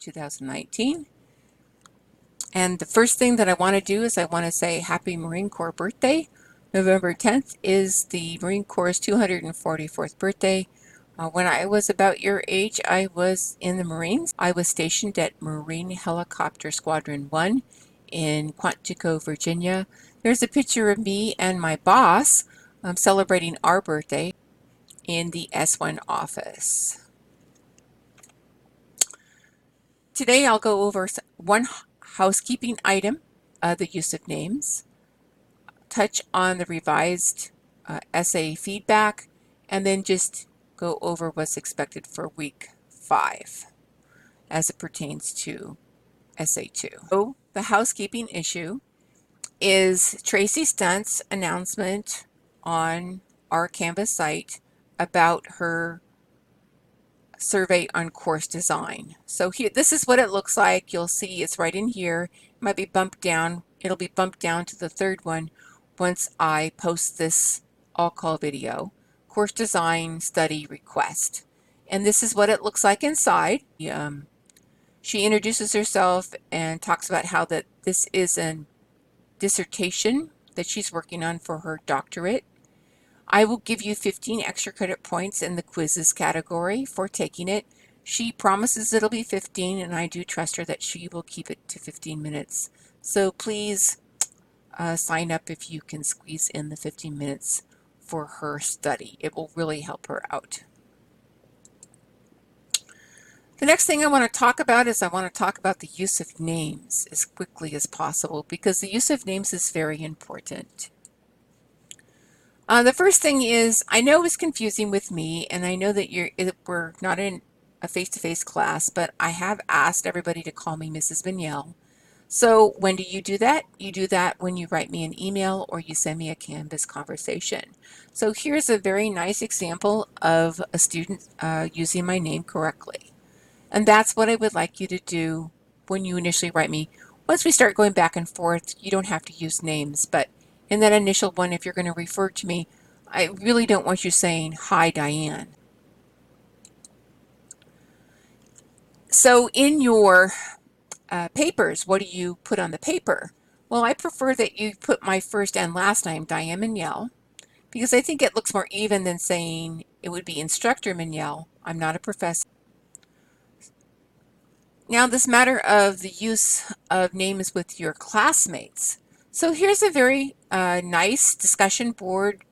2019. And the first thing that I want to do is I want to say Happy Marine Corps birthday. November 10th is the Marine Corps' 244th birthday. When I was about your age, I was in the Marines. I was stationed at Marine Helicopter Squadron 1 in Quantico, Virginia. There's a picture of me and my boss celebrating our birthday in the S1 office. Today I'll go over one housekeeping item, the use of names, touch on the revised essay feedback, and then just go over what's expected for week 5 as it pertains to essay 2. So the housekeeping issue is Tracy Stunt's announcement on our Canvas site about her survey on course design. So here, this is what it looks like. You'll see it's right in here. It might be bumped down. It'll be bumped down to the third one once I post this all-call video. Course design study request. And this is what it looks like inside. She introduces herself and talks about how that this is a dissertation that she's working on for her doctorate. I will give you 15 extra credit points in the quizzes category for taking it. She promises it'll be 15, and I do trust her that she will keep it to 15 minutes. So please sign up if you can squeeze in the 15 minutes for her study. It will really help her out. The next thing I want to talk about is I want to talk about the use of names as quickly as possible, because the use of names is very important. The first thing is, I know it's confusing with me, and I know that we're not in a face-to-face class, but I have asked everybody to call me Mrs. Vignell. So when do you do that? You do that when you write me an email or you send me a Canvas conversation. So here's a very nice example of a student using my name correctly. And that's what I would like you to do when you initially write me. Once we start going back and forth, you don't have to use names, but in that initial one, if you're going to refer to me, I really don't want you saying, "Hi, Diane." So in your papers, what do you put on the paper? Well, I prefer that you put my first and last name, Diane Mignell, because I think it looks more even than saying it would be Instructor Mignell. I'm not a professor. Now, this matter of the use of names with your classmates. So here's a very nice discussion board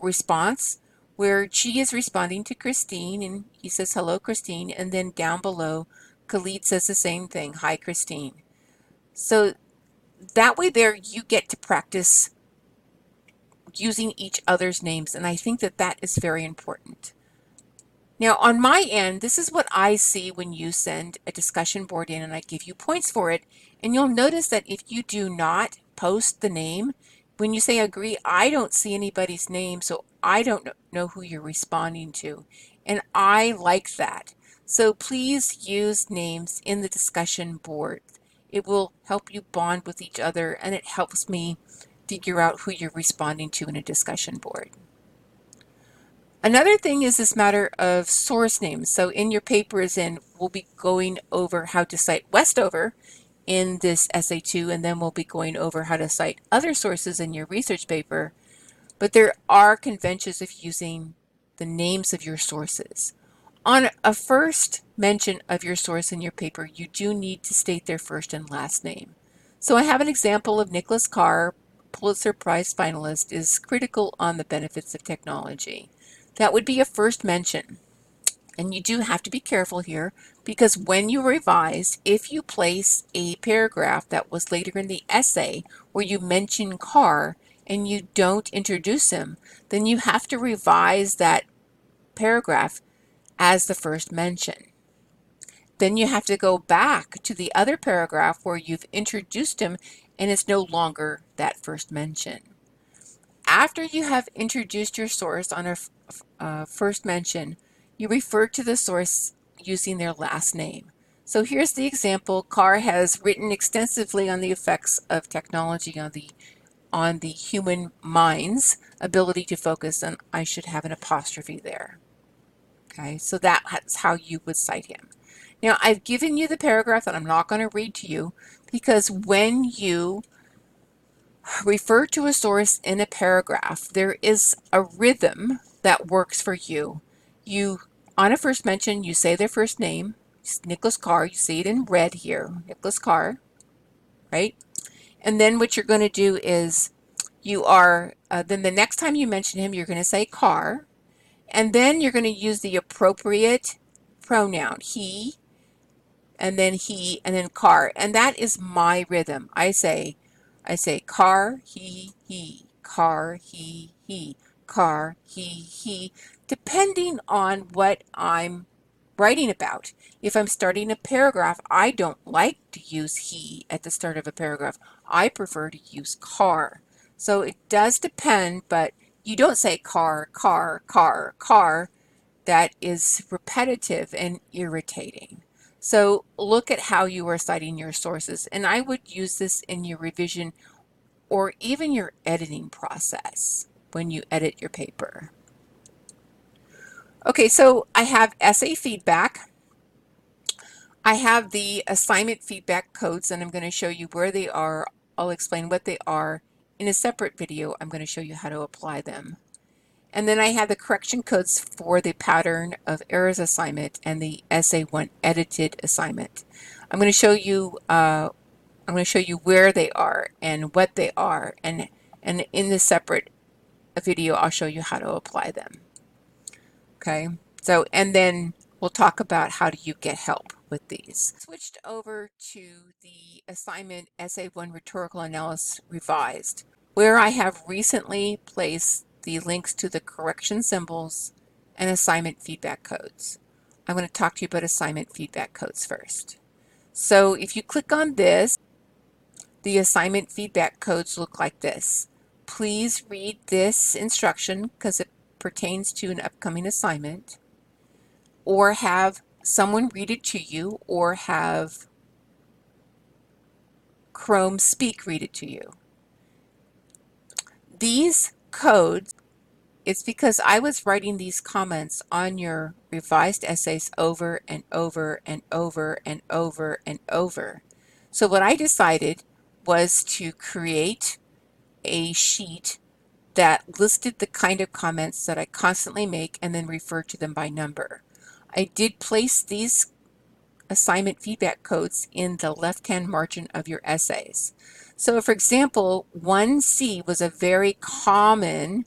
response where G is responding to Christine, and he says, "Hello, Christine," and then down below, Khalid says the same thing, "Hi, Christine." So that way there you get to practice using each other's names, and I think that that is very important. Now on my end, this is what I see when you send a discussion board in and I give you points for it. And you'll notice that if you do not post the name, when you say agree, I don't see anybody's name, so I don't know who you're responding to. And I like that. So please use names in the discussion board. It will help you bond with each other, and it helps me figure out who you're responding to in a discussion board. Another thing is this matter of source names. So in your papers, and we'll be going over how to cite Westover in this essay 2, and then we'll be going over how to cite other sources in your research paper. But there are conventions of using the names of your sources. On a first mention of your source in your paper, you do need to state their first and last name. So I have an example of Nicholas Carr, Pulitzer Prize finalist, is critical on the benefits of technology. That would be a first mention. And you do have to be careful here, because when you revise, if you place a paragraph that was later in the essay where you mention Carr and you don't introduce him, then you have to revise that paragraph as the first mention. Then you have to go back to the other paragraph where you've introduced him and it's no longer that first mention. After you have introduced your source on a first mention, you refer to the source using their last name. So here's the example. Carr has written extensively on the effects of technology on the human mind's ability to focus, and I should have an apostrophe there. Okay, so that's how you would cite him. Now, I've given you the paragraph that I'm not going to read to you because when you refer to a source in a paragraph, there is a rhythm that works for you. You, on a first mention, you say their first name, Nicholas Carr. You see it in red here, Nicholas Carr, right? And then what you're going to do is then the next time you mention him, you're going to say Carr, and then you're going to use the appropriate pronoun, he, and then Carr. And that is my rhythm. I say car, he, car, he, car, he, depending on what I'm writing about. If I'm starting a paragraph, I don't like to use he at the start of a paragraph. I prefer to use car. So it does depend, but you don't say car, car, car, car. That is repetitive and irritating. So look at how you are citing your sources, and I would use this in your revision or even your editing process when you edit your paper. Okay, so I have essay feedback. I have the assignment feedback codes, and I'm going to show you where they are. I'll explain what they are in a separate video. I'm going to show you how to apply them. And then I have the correction codes for the pattern of errors assignment and the essay 1 edited assignment. I'm going to show you where they are and what they are, and in this separate video I'll show you how to apply them. Okay, so and then we'll talk about how do you get help with these. Switched over to the assignment essay 1 rhetorical analysis revised, where I have recently placed the links to the correction symbols and assignment feedback codes. I'm going to talk to you about assignment feedback codes first. So if you click on this, the assignment feedback codes look like this. Please read this instruction because it pertains to an upcoming assignment, or have someone read it to you, or have Chrome Speak read it to you. These codes, it's because I was writing these comments on your revised essays over and over and over and over and over. So what I decided was to create a sheet that listed the kind of comments that I constantly make and then refer to them by number. I did place these assignment feedback codes in the left-hand margin of your essays. So for example, 1C was a very common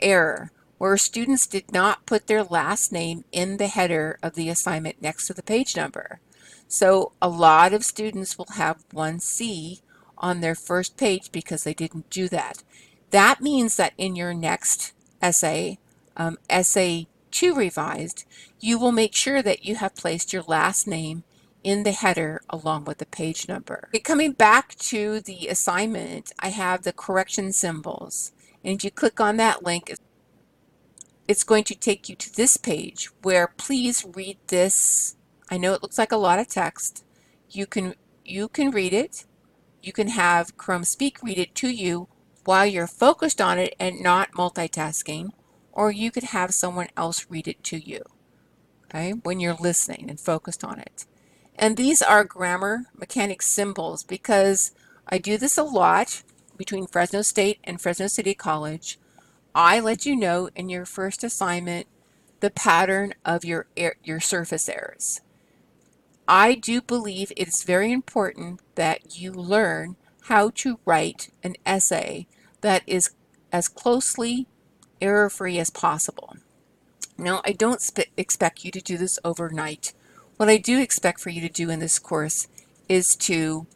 error where students did not put their last name in the header of the assignment next to the page number. So a lot of students will have 1C on their first page because they didn't do that. That means that in your next essay, essay 2 revised, you will make sure that you have placed your last name in the header along with the page number. Okay, coming back to the assignment, I have the correction symbols. And if you click on that link, it's going to take you to this page where please read this. I know it looks like a lot of text. You can read it. You can have Chrome Speak read it to you while you're focused on it and not multitasking, or you could have someone else read it to you, okay, when you're listening and focused on it. And these are grammar mechanics symbols because I do this a lot between Fresno State and Fresno City College. I let you know in your first assignment the pattern of your surface errors. I do believe it's very important that you learn how to write an essay that is as closely error-free as possible. Now, I don't expect you to do this overnight. What I do expect for you to do in this course is to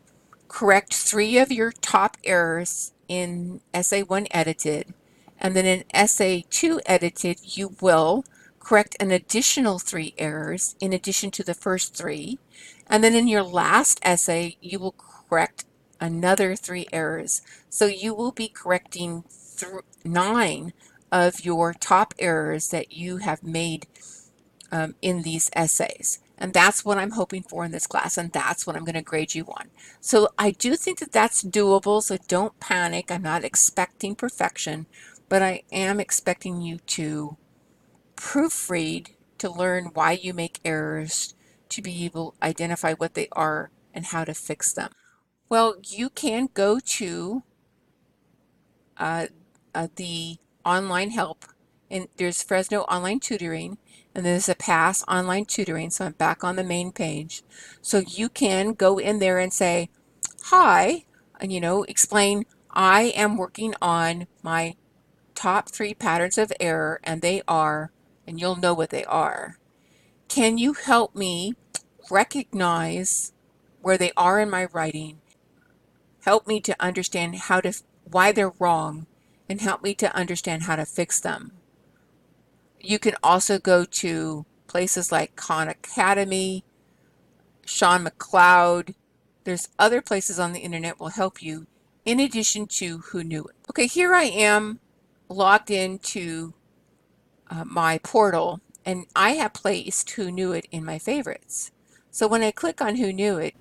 correct 3 of your top errors in Essay 1 edited, and then in Essay 2 edited, you will correct an additional 3 errors in addition to the first 3. And then in your last essay, you will correct another 3 errors. So you will be correcting 9 of your top errors that you have made in these essays. And that's what I'm hoping for in this class, and that's what I'm going to grade you on. So I do think that that's doable, so don't panic. I'm not expecting perfection, but I am expecting you to proofread, to learn why you make errors, to be able to identify what they are and how to fix them? Well, you can go to the online help, and there's Fresno Online Tutoring, and there's a PASS Online Tutoring, so I'm back on the main page. So you can go in there and say, hi, and explain, I am working on my top 3 patterns of error, and they are, and you'll know what they are. Can you help me recognize where they are in my writing? Help me to understand why they're wrong, and help me to understand how to fix them. You can also go to places like Khan Academy, Sean McLeod. There's other places on the internet will help you in addition to Who Knew It. Okay, here I am logged into my portal, and I have placed Who Knew It in my favorites. So when I click on Who Knew It,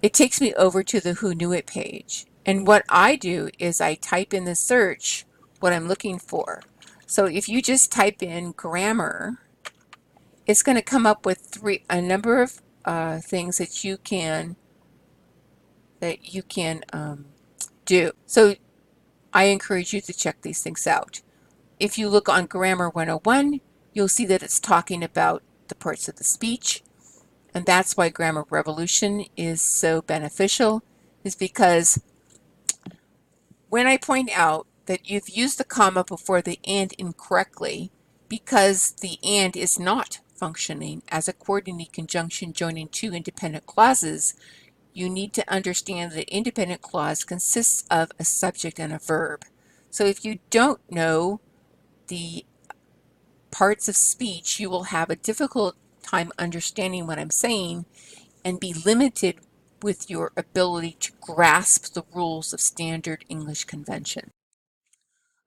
it takes me over to the Who Knew It page. And what I do is I type in the search what I'm looking for. So if you just type in grammar, it's going to come up with a number of things that you can do. So I encourage you to check these things out. If you look on Grammar 101, you'll see that it's talking about the parts of the speech, and that's why Grammar Revolution is so beneficial, is because when I point out that you've used the comma before the and incorrectly because the and is not functioning as a coordinating conjunction joining 2 independent clauses, you need to understand that an independent clause consists of a subject and a verb. So if you don't know the parts of speech, you will have a difficult time understanding what I'm saying and be limited with your ability to grasp the rules of standard English convention.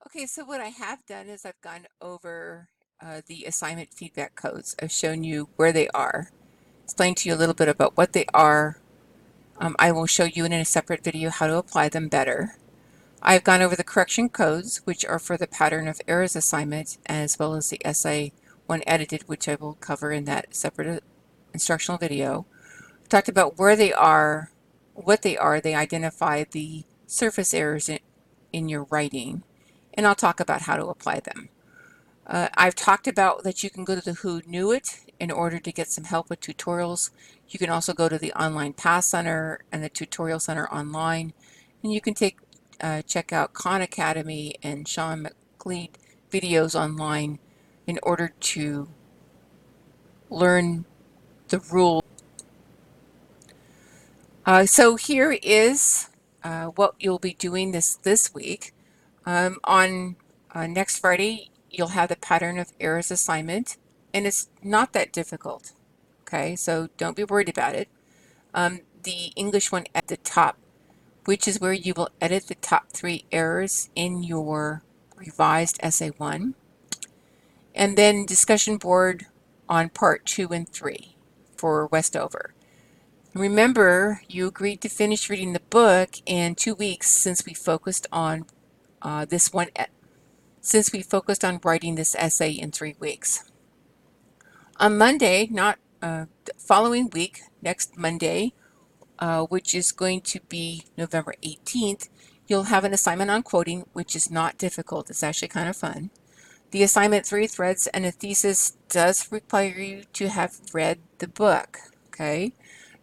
Okay, so what I have done is I've gone over the assignment feedback codes. I've shown you where they are, explained to you a little bit about what they are. I will show you in a separate video how to apply them better. I've gone over the correction codes, which are for the pattern of errors assignment, as well as the essay when edited, which I will cover in that separate instructional video. I've talked about where they are, what they are. They identify the surface errors in your writing, and I'll talk about how to apply them. I've talked about that you can go to the Who Knew It in order to get some help with tutorials. You can also go to the Online PASS Center and the Tutorial Center online, and you can check out Khan Academy and Sean McLeod videos online in order to learn the rules. So here is what you'll be doing this week. On next Friday, you'll have the pattern of errors assignment, and it's not that difficult. Okay, so don't be worried about it. The English one at the top, which is where you will edit the top 3 errors in your revised essay 1, and then discussion board on part 2 and 3 for Westover. Remember, you agreed to finish reading the book in 2 weeks since we focused on writing this essay in 3 weeks. On Monday, not the following week, next Monday, which is going to be November 18th, you'll have an assignment on quoting, which is not difficult. It's actually kind of fun. The assignment 3 threads and a thesis does require you to have read the book. Okay.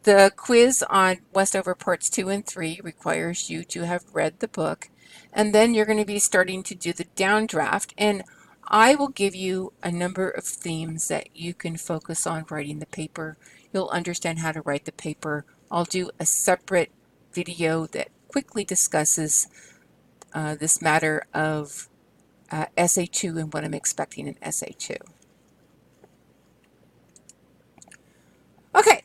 The quiz on Westover parts 2 and 3 requires you to have read the book, and then you're going to be starting to do the downdraft, and I will give you a number of themes that you can focus on writing the paper. You'll understand how to write the paper. I'll do a separate video that quickly discusses this matter of Essay 2 and what I'm expecting in Essay 2. Okay.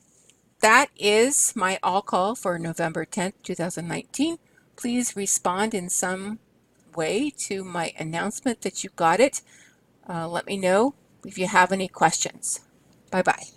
That is my all call for November 10th, 2019. Please respond in some way to my announcement that you got it. Let me know if you have any questions. Bye-bye.